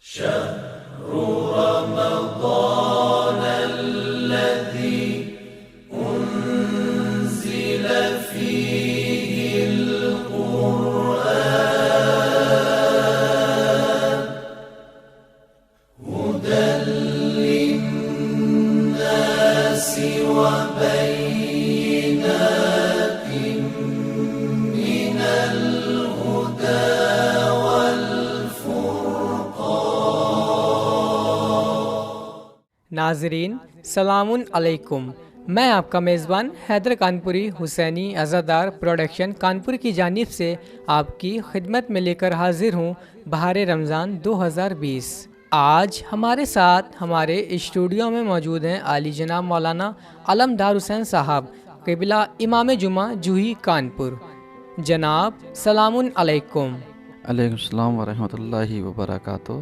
شهر رمضان الذي أنزل فيه القرآن هدى للناس وبينات من الهدى ناظرین سلام علیکم، میں آپ کا میزبان حیدر کانپوری حسینی عزادار پروڈکشن کانپور کی جانب سے آپ کی خدمت میں لے کر حاضر ہوں بہار رمضان 2020۔ آج ہمارے ساتھ ہمارے اسٹوڈیو میں موجود ہیں عالی جناب مولانا علمدار حسین صاحب، قبلہ امام جمعہ جوہی کانپور۔ جناب سلام علیکم۔ علیکم السلام ورحمۃ اللہ وبرکاتہ۔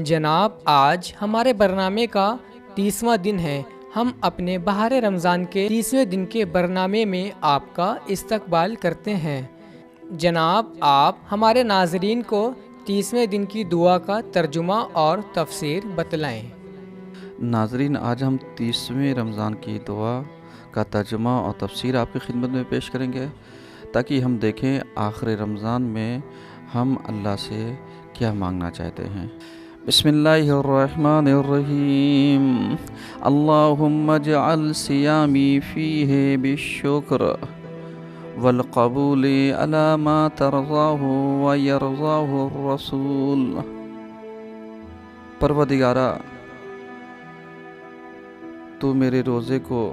جناب آج ہمارے برنامے کا 30واں دن ہے۔ ہم اپنے بہار رمضان کے 30ویں دن کے برنامے میں آپ کا استقبال کرتے ہیں۔ جناب آپ ہمارے ناظرین کو 30ویں دن کی دعا کا ترجمہ اور تفسیر بتلائیں۔ ناظرین، آج ہم 30ویں رمضان کی دعا کا ترجمہ اور تفسیر آپ کی خدمت میں پیش کریں گے تاکہ ہم دیکھیں آخر رمضان میں ہم اللہ سے کیا مانگنا چاہتے ہیں۔ بسم اللہ الرحمن الرحیم۔ اللہم اجعل صیامی فیہ بالشکر والقبول علی ما ترضاہ ویرضاہ الرسول۔ پروردگارا، تو میرے روزے کو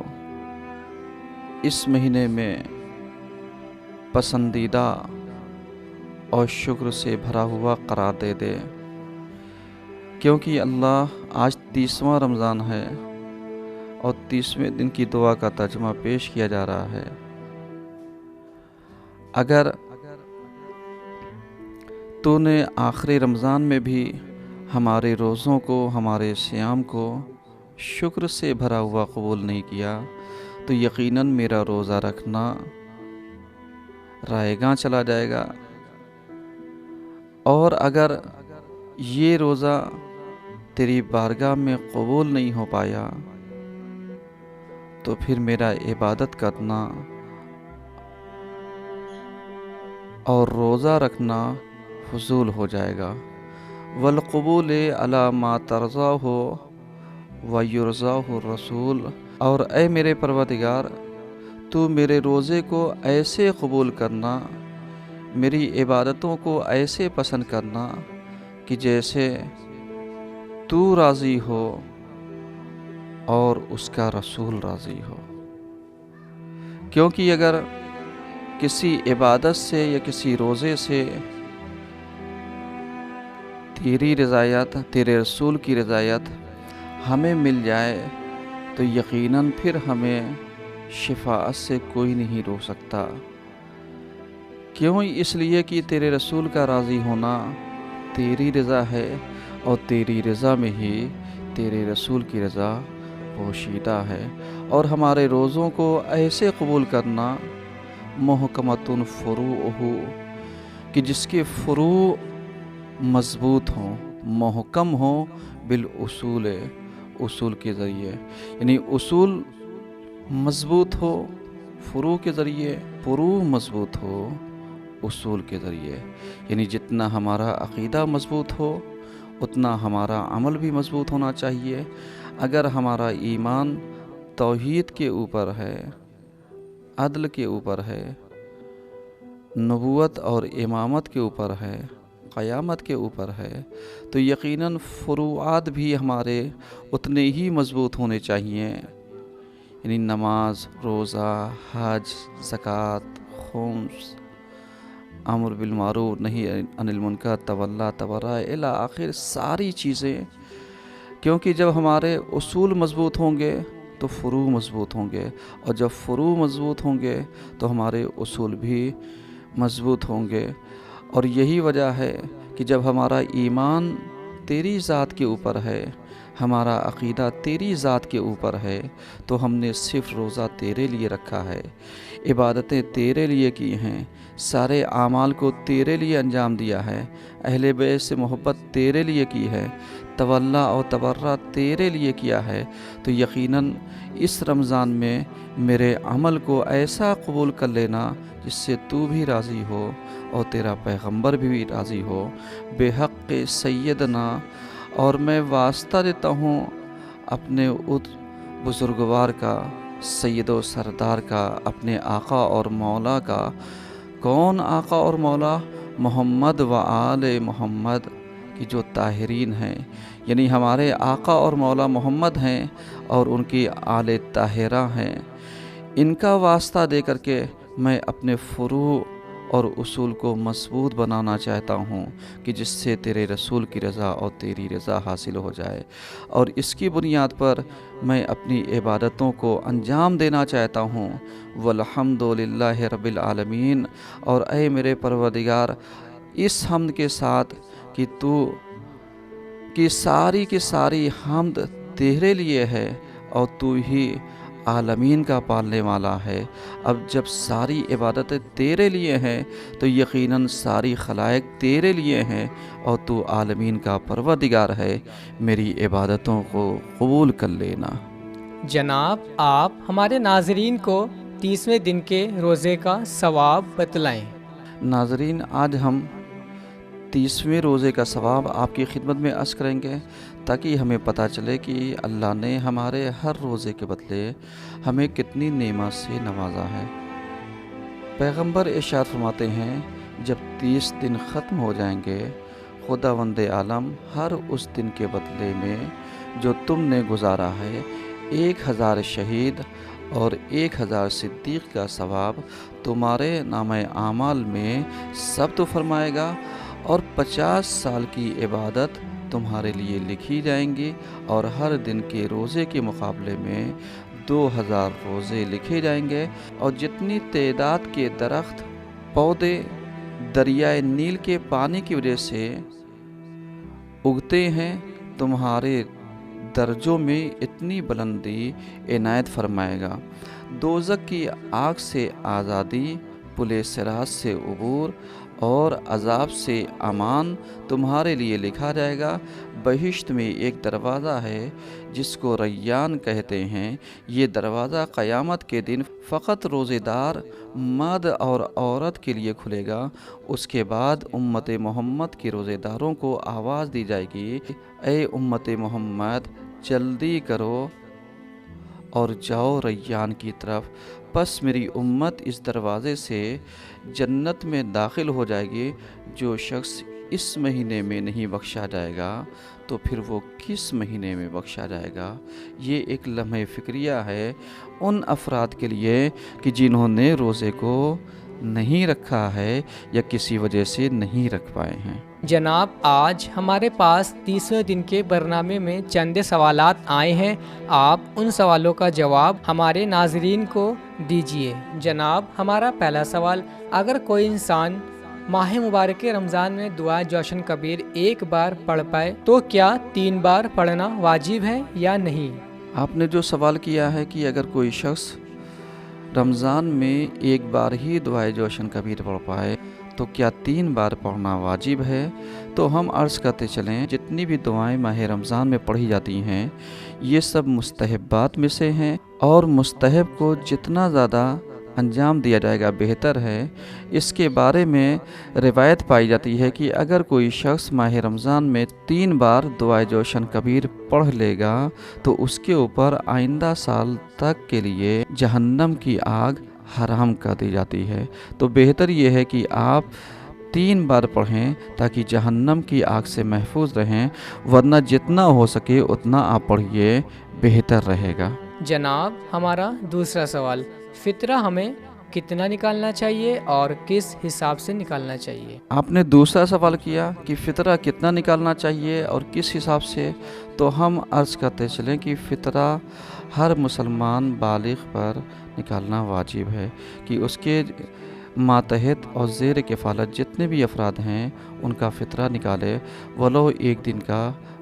اس مہینے میں پسندیدہ اور شکر سے بھرا ہوا قرار دے دے، کیونکہ اللہ آج 30واں رمضان ہے اور 30ویں دن کی دعا کا ترجمہ پیش کیا جا رہا ہے۔ اگر تو نے آخری رمضان میں بھی ہمارے روزوں کو، ہمارے صیام کو شکر سے بھرا ہوا قبول نہیں کیا تو یقیناً میرا روزہ رکھنا رائے گاں چلا جائے گا، اور اگر یہ روزہ تیری بارگاہ میں قبول نہیں ہو پایا تو پھر میرا عبادت کرنا اور روزہ رکھنا فضول ہو جائے گا۔ والقبول علی ما ترضاہ ویرضاہ الرسول۔ اور اے میرے پروردگار، تو میرے روزے کو ایسے قبول کرنا، میری عبادتوں کو ایسے پسند کرنا کہ جیسے تو راضی ہو اور اس کا رسول راضی ہو، کیونکہ اگر کسی عبادت سے یا کسی روزے سے تیری رضایت، تیرے رسول کی رضایت ہمیں مل جائے تو یقیناً پھر ہمیں شفاعت سے کوئی نہیں روک سکتا۔ کیوں؟ اس لیے کہ تیرے رسول کا راضی ہونا تیری رضا ہے، اور تیری رضا میں ہی تیرے رسول کی رضا پوشیدہ ہے۔ اور ہمارے روزوں کو ایسے قبول کرنا محکمۃ فروعہ، کہ جس کے فروع مضبوط ہوں، محکم ہوں، بالاصول، اصول کے ذریعے، یعنی اصول مضبوط ہو فروع کے ذریعے، فروع مضبوط ہو اصول کے ذریعے، یعنی جتنا ہمارا عقیدہ مضبوط ہو اتنا ہمارا عمل بھی مضبوط ہونا چاہیے۔ اگر ہمارا ایمان توحید کے اوپر ہے، عدل کے اوپر ہے، نبوت اور امامت کے اوپر ہے، قیامت کے اوپر ہے، تو یقیناً فروعات بھی ہمارے اتنے ہی مضبوط ہونے چاہیے، یعنی نماز، روزہ، حج، زکوٰۃ، خمس، امر بالمعروف، نہی عن المنکر، تولی تبرع الی آخر ساری چیزیں، کیونکہ جب ہمارے اصول مضبوط ہوں گے تو فروع مضبوط ہوں گے، اور جب فروع مضبوط ہوں گے تو ہمارے اصول بھی مضبوط ہوں گے۔ اور یہی وجہ ہے کہ جب ہمارا ایمان تیری ذات کے اوپر ہے، ہمارا عقیدہ تیری ذات کے اوپر ہے تو ہم نے صرف روزہ تیرے لیے رکھا ہے، عبادتیں تیرے لیے کی ہیں، سارے اعمال کو تیرے لیے انجام دیا ہے، اہل بیت سے محبت تیرے لیے کی ہے، تولا اور تبرہ تیرے لیے کیا ہے، تو یقیناً اس رمضان میں میرے عمل کو ایسا قبول کر لینا جس سے تو بھی راضی ہو اور تیرا پیغمبر بھی راضی ہو، بے حق سیدنا۔ اور میں واسطہ دیتا ہوں اپنے اس بزرگوار کا، سید و سردار کا، اپنے آقا اور مولا کا۔ کون آقا اور مولا؟ محمد و آل محمد کی جو طاہرین ہیں، یعنی ہمارے آقا اور مولا محمد ہیں اور ان کی آل طاہرہ ہیں۔ ان کا واسطہ دے کر کے میں اپنے فروع اور اصول کو مضبوط بنانا چاہتا ہوں کہ جس سے تیرے رسول کی رضا اور تیری رضا حاصل ہو جائے، اور اس کی بنیاد پر میں اپنی عبادتوں کو انجام دینا چاہتا ہوں۔ والحمد للہ رب العالمین۔ اور اے میرے پروردگار، اس حمد کے ساتھ کہ تو کی ساری حمد تیرے لیے ہے اور تو ہی عالمین کا پالنے والا ہے۔ اب جب ساری عبادتیں تیرے لیے ہیں تو یقیناً ساری خلائق تیرے لیے ہیں اور تو عالمین کا پروردگار ہے، میری عبادتوں کو قبول کر لینا۔ جناب، آپ ہمارے ناظرین کو 30ویں دن کے روزے کا ثواب بتلائیں۔ ناظرین، آج ہم 30ویں روزے کا ثواب آپ کی خدمت میں عرض کریں گے تاکہ ہمیں پتہ چلے کہ اللہ نے ہمارے ہر روزے کے بدلے ہمیں کتنی نعمت سے نوازا ہے۔ پیغمبر ارشاد فرماتے ہیں، جب 30 دن ختم ہو جائیں گے، خداوند عالم ہر اس دن کے بدلے میں جو تم نے گزارا ہے 1000 شہید اور 1000 صدیق کا ثواب تمہارے نامہ اعمال میں ثبت فرمائے گا، اور 50 سال کی عبادت تمہارے لیے لکھی جائیں گی، اور ہر دن کے روزے کے مقابلے میں 2000 روزے لکھے جائیں گے، اور جتنی تعداد کے درخت پودے دریائے نیل کے پانی کی وجہ سے اگتے ہیں، تمہارے درجوں میں اتنی بلندی عنایت فرمائے گا۔ دوزخ کی آگ سے آزادی، پل صراط سے عبور اور عذاب سے امان تمہارے لیے لکھا جائے گا۔ بہشت میں ایک دروازہ ہے جس کو ریان کہتے ہیں، یہ دروازہ قیامت کے دن فقط روزے دار مرد اور عورت کے لیے کھلے گا۔ اس کے بعد امت محمد کے روزے داروں کو آواز دی جائے گی، اے امت محمد، جلدی کرو اور جاؤ ریان کی طرف۔ پس میری امت اس دروازے سے جنت میں داخل ہو جائے گی۔ جو شخص اس مہینے میں نہیں بخشا جائے گا تو پھر وہ کس مہینے میں بخشا جائے گا؟ یہ ایک لمحہ فکریہ ہے ان افراد کے لیے کہ جنہوں نے روزے کو نہیں رکھا ہے یا کسی وجہ سے نہیں رکھ پائے ہیں۔ جناب، آج ہمارے پاس 30ویں دن کے برنامے میں چند سوالات آئے ہیں، آپ ان سوالوں کا جواب ہمارے ناظرین کو دیجیے۔ جناب، ہمارا پہلا سوال، اگر کوئی انسان ماہ مبارک رمضان میں دعا جوشن کبیر ایک بار پڑھ پائے تو کیا 3 بار پڑھنا واجب ہے یا نہیں؟ آپ نے جو سوال کیا ہے کہ اگر کوئی شخص رمضان میں ایک بار ہی دعائے جوشن کبیر پڑھ پائے تو کیا 3 بار پڑھنا واجب ہے، تو ہم عرض کرتے چلیں جتنی بھی دعائیں ماہ رمضان میں پڑھی جاتی ہیں یہ سب مستحبات میں سے ہیں، اور مستحب کو جتنا زیادہ انجام دیا جائے گا بہتر ہے۔ اس کے بارے میں روایت پائی جاتی ہے کہ اگر کوئی شخص ماہ رمضان میں 3 بار دعائے جوشن کبیر پڑھ لے گا تو اس کے اوپر آئندہ سال تک کے لیے جہنم کی آگ حرام کر دی جاتی ہے۔ تو بہتر یہ ہے کہ آپ 3 بار پڑھیں تاکہ جہنم کی آگ سے محفوظ رہیں، ورنہ جتنا ہو سکے اتنا آپ پڑھیے، بہتر رہے گا۔ جناب، ہمارا دوسرا سوال، فطرہ ہمیں کتنا نکالنا چاہیے اور کس حساب سے نکالنا چاہیے؟ آپ نے دوسرا سوال کیا کہ فطرہ کتنا نکالنا چاہیے اور کس حساب سے، تو ہم عرض کرتے چلیں کہ فطرہ ہر مسلمان بالغ پر نکالنا واجب ہے کہ اس کے ماتحت اور زیر کفالت جتنے بھی افراد ہیں ان کا فطرہ نکالے، ولو 1 دن کا